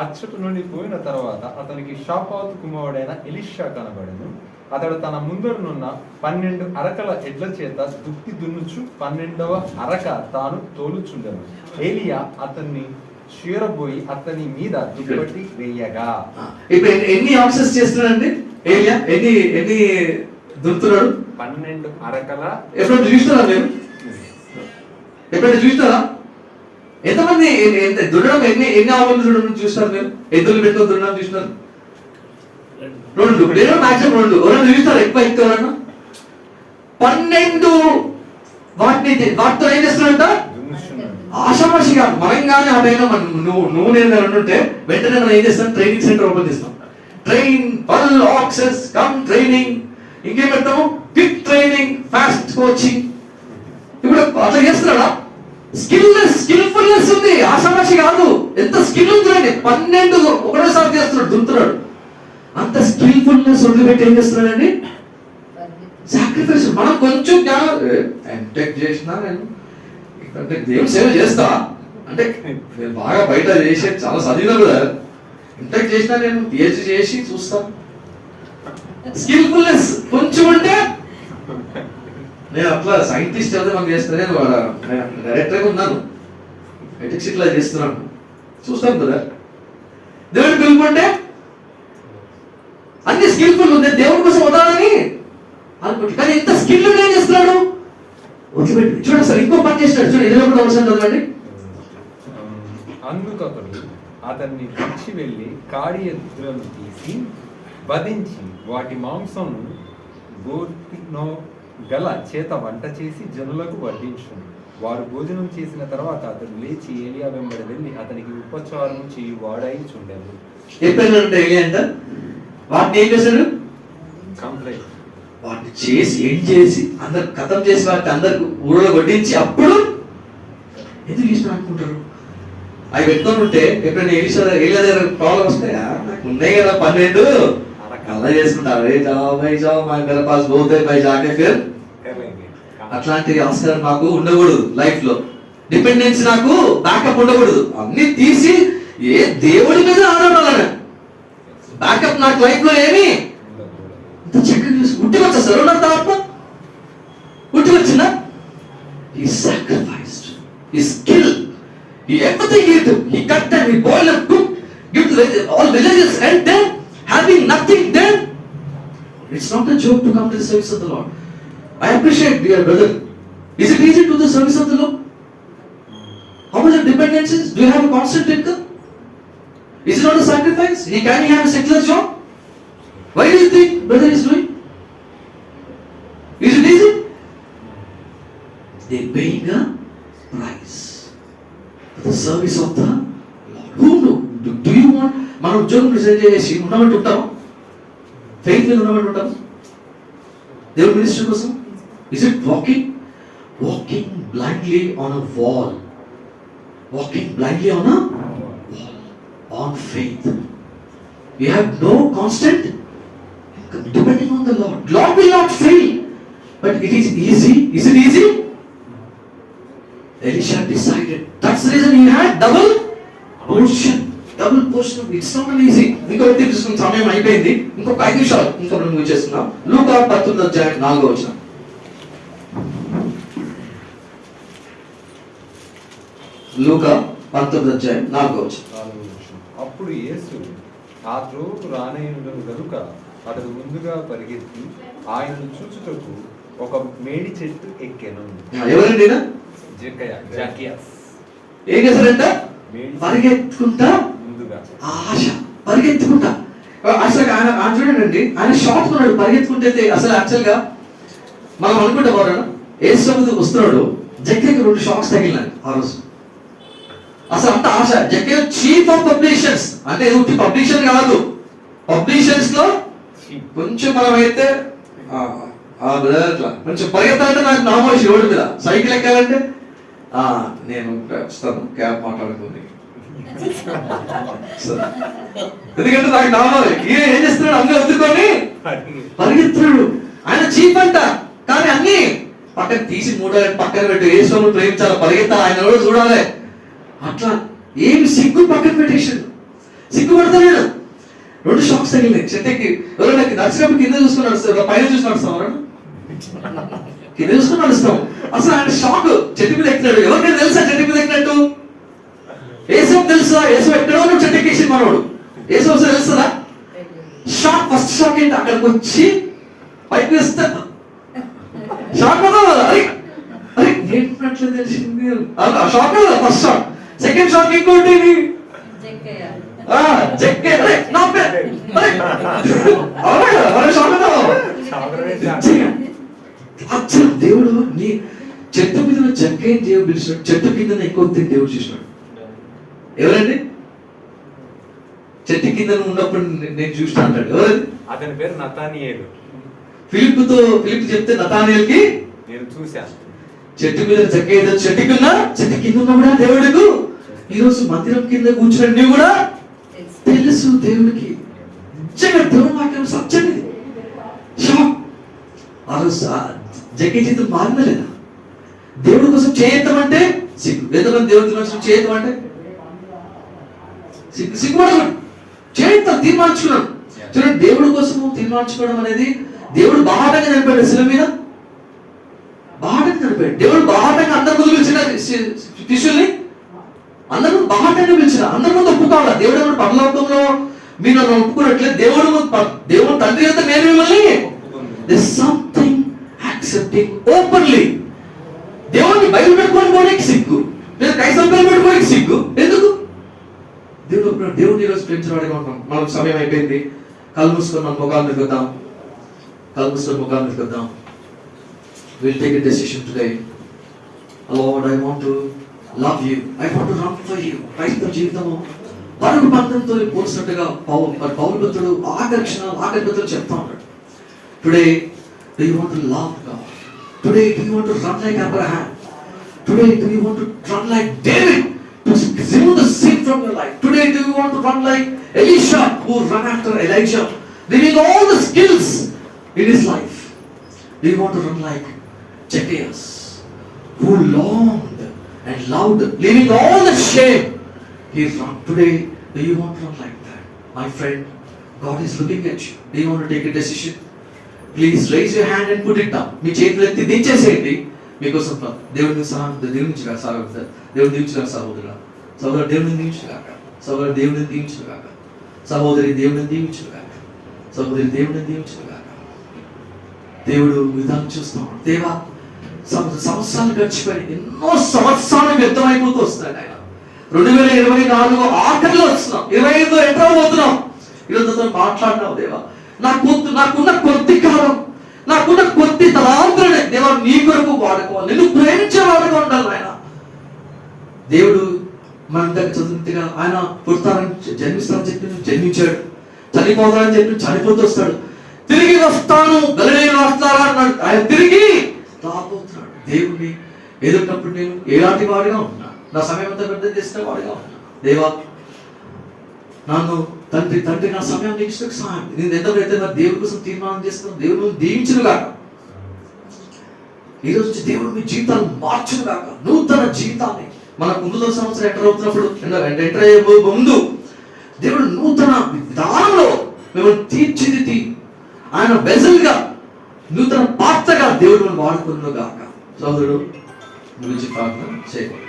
అచ్చట నుండి పోయిన తర్వాత అతనికి షాపాతు కుమారుడైన ఎలీషా కనబడెను. అతడు తన ముందరనున్న 12 అరకల ఎడ్ల చేత దుక్కి దున్నుచు 12వ అరక తాను తోలుచుండెను. ఏలియా అతన్ని చీరబోయి అతని మీద దుప్పటి వేయగా. ఇప్పుడు ఎన్ని ఆప్షన్స్ చేస్తున్నాడండి ఏలియా? ఎన్ని దున్నుతున్నాడు? 12 అరకల. ఎప్పుడైనా చూస్తారా మీరు? ఎప్పుడైనా చూస్తారా? ఎంతమంది దున్నడం ఎన్ని ఆవులు దున్నడం చూస్తారు మీరు? ఎద్దులు పెట్టుకొని దున్నడం చూస్తున్నారు? 2 లేదా మాక్సిమం 2. ఎవరైనా చూస్తారా? ఎక్కువ ఎవరన్నా 12 వాటితో ఏం చేస్తున్నాడంట? ఆషామాషిగా మనం కానీ ఆ టైంలో నువ్వు నేను ఉంటే వెంటనే మనం ఏం చేస్తాం? ట్రైనింగ్ సెంటర్ ఓపెన్ చేస్తాం. Train all access cum training. ఇంకేం పెడతాము? Quick training, fast coaching. ఇప్పుడు అట్లా చేస్తున్నాడా? స్కిల్ఫుల్నెస్ ఉంది, ఆషామాషి కాదు. ఎంత స్కిల్ ఉంటుందండి. 12 ఒకటేసారి చేస్తున్నాడు, దుంతున్నాడు. అంత స్కిల్ఫుల్నెస్ వదిలిపెట్టి ఏం చేస్తున్నాడండి? సాక్రిఫైస్. మనం కొంచెం జ్ఞానం ఎంటెక్ చేసినా నేను అంటే దేవుని సేవ చేస్తా అంటే నేను బాగా బయట చేసే చాలా చదివినా కూడా ఎంటెక్ చేసినా నేను పిహెచ్డి చేసి చూస్తా. స్కిల్ఫుల్నెస్ కొంచెం అంటే నేను అట్లా సైంటిస్ట్ అయితే మనం చేస్తాను. నేను డైరెక్టర్గా ఉన్నాను, ఎటిక్స్ ఇట్లా చేస్తున్నాను, చూస్తాను కదా. దేవుడి పిలుపుంటే అన్ని స్కిల్ఫుల్ ఉంది, దేవుడి కోసం వదాలని అనుకుంటు. కానీ ఎంత స్కిల్ ఏం చేస్తున్నాడు? వదిలిపెట్టి చూడండి సార్, ఇంకో పని చేస్తున్నాడు. చూడండి 21వ వచనం చదవండి. అందుకు అతడు అతన్ని పిలిచి వెళ్ళి కాడి ఎద్దులను తీసి వధించి వాటి మాంసం గోతినో గల చేత వంట చేసి జనులకు వడ్డించును. వారు భోజనం చేసిన తర్వాత అతడు లేచి ఏలియా వెంబడి వెళ్ళి అతనికి ఉపచారం చేయి వాడై చుండెను. ఎప్పుడైనా ఏలియా అంట వాటిని ఏం చేశాడు? కంప్లైంట్ వాటిని చేసి ఏం చేసి అందరు కథం చేసి వాటిని అందరికి ఊళ్ళో వడ్డించి అప్పుడు ఎందుకు చేసిన అనుకుంటారు? అవి పెట్టుకొని ఉంటే ఎప్పుడైనా ఏలియా దగ్గర ప్రాబ్లం వస్తాయా? నాకు ఉన్నాయి కదా 12 అలా చేసుకుంటారు. అట్లాంటి ఆస్కారం నాకు ఉండకూడదు. లైఫ్ లో డిపెండెన్స్ నాకు బ్యాకప్ ఉండకూడదు. అన్ని తీసి ఏ దేవుడి మీద ఆధారపడాలి. బ్యాకప్ నాకు లైఫ్ లో ఏమి ఇంత చక్కగా చూసి ఉట్టికొచ్చా సార్ నా ఆత్మ ఉట్టికొచ్చిందా? ఈ సాక్రిఫైస్డ్, ఈ skill, Everything he did, he cut them, he boiled them, cooked, give to all villages, and then having nothing, then it's not a joke to come to the service of the Lord. I appreciate, dear brother. Is it easy to do the service of the Lord? How much of dependence is? Do you have a constant income? Is it not a sacrifice? Can he have a secular job? Why do you think brother is doing? Is it easy? They paying a price for the service of the Lord. Who know? Do you want? మన ఉద్యోగం resign చేసి ఉన్నట్టు ఉంటాం, faith మీద ఉన్నట్టు ఉంటాం దేవుడి ministry కోసం? Is it walking blindly on a wall? Walking blindly on a wall, on faith. We have no constant income, depending on the Lord. Lord will not fail, but it is easy. Is it easy? Elisha decided. That's the reason he had double portion. It's not an easy. ఇంకొకటి తీసుకున్న సమయం అయిపోయింది. ఇంకొక 5 నిమిషాలు ఇంకొకటి move చేస్తున్నాం. లూకా 19:4 లూకా 19:4. అప్పుడు యేసు ఆ త్రోవకు రానేయుండను గనుక అతడు ముందుగా పరిగెత్తి ఆయనను చూచుటకు ఒక మేడి చెట్టు ఎక్కెను. ఎవరండి? జక్కయ్యాస్. ఏం చేశారంట? పరిగెత్తుకుంటా ముందుగా, ఆశ పరిగెత్తుకుంటా. అసలు ఆయన చూడండి, ఆయన షాక్ ఉన్నాడు పరిగెత్తుకుంటే. అసలు యాక్చువల్గా మనం అనుకుంటే వాడు యేసు వస్తున్నాడు, జక్కయ్యకి 2 షాక్స్ తగిలినాయి ఆ రోజు. అసలు అంత ఆశ. జక్కయ్య చీఫ్ ఆఫ్ పబ్లిషన్స్, అంటే ఉట్టి పబ్లిషన్ కాదు, పబ్లిషన్స్ లో కొంచెం మనం అయితే కొంచెం పరిగెత్తాలంటే నాకు నామోషి రోడ్డు మీద. సైకిల్ ఎక్కాలంటే నేను వస్తాను, క్యాబ్ మాట్లాడుతుంది, ఎందుకంటే నాకు నామోషి. ఏం చేస్తున్నాడు? అన్నీ వద్దుకొని పరిగెత్తున్నాడు. ఆయన చీఫ్ అంట, కానీ అన్ని పక్కన తీసి మూడాలి, పక్కన పెట్టి యేసుని ప్రేమించాలి, పరిగెత్తాలి, ఆయన కూడా చూడాలి. అట్లా ఏమి సిగ్గు పక్కన పెట్టేసాడు, సిగ్గుపడతాడు. 2 షాక్స్ తగిలినాయి చెట్టుకి. ఎవరైనా నడిచినప్పుడు కింద చూసుకుని నడుస్తారు, పైన చూసి నడుస్తాం, కింద చూసుకుని నడుస్తాం. అసలు ఆయన షాక్. చెట్టు మీద ఎక్కినాడు. ఎవరికైనా తెలుసా చెట్టు మీద ఎక్కినట్టు? యేసు తెలుసా? యేసు ఎక్కడో చెట్టు ఎక్కేసి మనోడు. యేసు వస్తే తెలుస్తుందా? షాక్. ఫస్ట్ షాక్ ఏంటి? అక్కడికి వచ్చి పైకి వేస్తా షాక్ కదా. అరే ఏంటట్లే తెలిసింది షాక్ కదా ఫస్ట్ షాక్. సెకండ్ షాక్ ఇంకోటి, దేవుడు నీ చెట్టు మీద జక్కయ్య దేవుడు పిలిచాడు, చెట్టు కింద ఎక్కువ దేవుడు చూసినాడు. ఎవరండి? చెట్టు కింద ఉన్నప్పుడు నేను చూస్తా అంటాడు. ఎవరండి? అతని పేరు నతానియేలు. ఫిలిప్ చెప్తే నతానియేలుకి నేను చూశాను. చెట్టు మీద జక్కయ్య చెట్టు కింద ఉన్నా కూడా దేవుడికు ఈరోజు మందిరం కింద కూర్చుని నువ్వు కూడా తెలుసు దేవుడికి. నిజంగా దేవుడు వాక్యం సత్యమిది. షాక్. ఆ రోజు జక్కయ్య జీవితం మారిందా లేదా? దేవుడి కోసం చేయటమంటే సిగ్గు. ఎంతమంది దేవుడి కోసం చేయటం అంటే సిగ్గుపడదు. చేయటం తీర్మానించుకున్నాడు. చూడండి, దేవుడి కోసం తీర్మానించుకోవడం అనేది, దేవుడు బాహాటంగా చనిపోయాడు శిలువ మీద. బాహాటంగా చనిపోయాడు దేవుడు. బాహాటంగా అందరి ముందు పిలిచిన శిష్యుల్ని, అందరూ బాహాటంగా పిలిచిన, అందరి ముందు ఒప్పుకోవాలా. దేవుడు పరలోకంలో మీరు నన్ను ఒప్పుకున్నట్లే దేవుడు తండ్రి అంతా నేను మిమ్మల్ని సంథింగ్ యాక్సెప్టింగ్ ఓపెన్లీ. దేవుడిని బయలు పెట్టుకొని పోవడానికి సిగ్గు, లేదా కైసంపలు పెట్టుకోవడానికి సిగ్గు. ఎందుకు? దేవుడిని ఈరోజు ప్రేమించడానికి ఉంటాం. మనకు సమయం అయిపోయింది. కళ్ళు మూసుకొని మన ముఖాలు మీద వద్దాం. We'll take a decision today. Lord, I want to love you. I want to run for you. క్రైస్తవ జీవితము పరుగు పంతంతో పోల్చినట్టుగా పౌలు భక్తుడు ఆకర్షణ చెప్తా ఉన్నాడు. Today, do you want to love God? Today, do you want to run like Abraham? Today, do you want to run like David to remove the sin from your life? Today, do you want to run like Elisha who ran after Elijah, leaving all the skills in his life? Do you want to run like Zacchaeus who longed and loved, leaving all the shame he ran? Today, do you want to run like that? My friend, God is looking at you. Do you want to take a decision? Please raise your hand and put it down. మీ చేతులు ఎత్తి దించేసేయండి. మీకోసం దేవుడిని సహాయం, దేవుడి నుంచి సహోదరుడా. సహోదరు దేవుని దీవించుగాక, సహోదరు దేవుని దీవించుగాక, సహోదరి దేవుని దీవించుగాక, సహోదరి దేవుని దీవించుగాక. దేవుడు విధానం చూస్తాం. దేవా సంవత్సరాలు గడిచిపోయి ఎన్నో సంవత్సరాలు వ్యర్థమైపోతూ వస్తున్నాడు ఆయన. 2024 ఆఖరిలో వస్తున్నాం, 25 ఎంటర్ అవబోతున్నాం. ఈరోజు మాట్లాడినావు దేవా, నాకున్న కొద్ది కాలం, నాకున్న కొద్ది తలాంతరనే దేవా నీ కొరకు వాడుకోవాలి, నిన్ను ప్రేమించే వాడుకో ఉండాలి ఆయన. దేవుడు మన దగ్గర చదువుగా ఆయన పుడతారని జన్మిస్తానని చెప్పి జన్మించాడు, చనిపోతానని చెప్పి చనిపోతూ వస్తాడు, తిరిగి వస్తాను గలిలయలో వస్తారా అన్నాడు. ఆయన తిరిగి రాబోతున్నాడు. దేవుడిని ఎదుర్కొన్నప్పుడు నేను ఎలాంటి వాడిగా ఉన్నా, నా సమయం అంతా పెద్ద చేసిన వాడిగా ఉన్నా. దేవా నన్ను తండ్రి నా సమయం నీకు సహాయం, నేను ఎంతవరైతే నా దేవుడి కోసం తీర్మానం చేస్తున్నాను, దేవుడు దీవించును గాక. ఈ రోజు దేవుడు మీ జీవితాలు మార్చును గాక, నూతన జీవితాన్ని. మన 9వ సంవత్సరం ఎంటర్ అవుతున్నప్పుడు, ఎంటర్ అయ్యే ముందు దేవుడు నూతన విధానంలో మిమ్మల్ని తీర్చిదిద్ది ఆయన వెజల్గా, నూతన పాత్రగా దేవుడు వాడుకును గాక. సోదరుడు గురించి ప్రార్థన చేయకూడదు.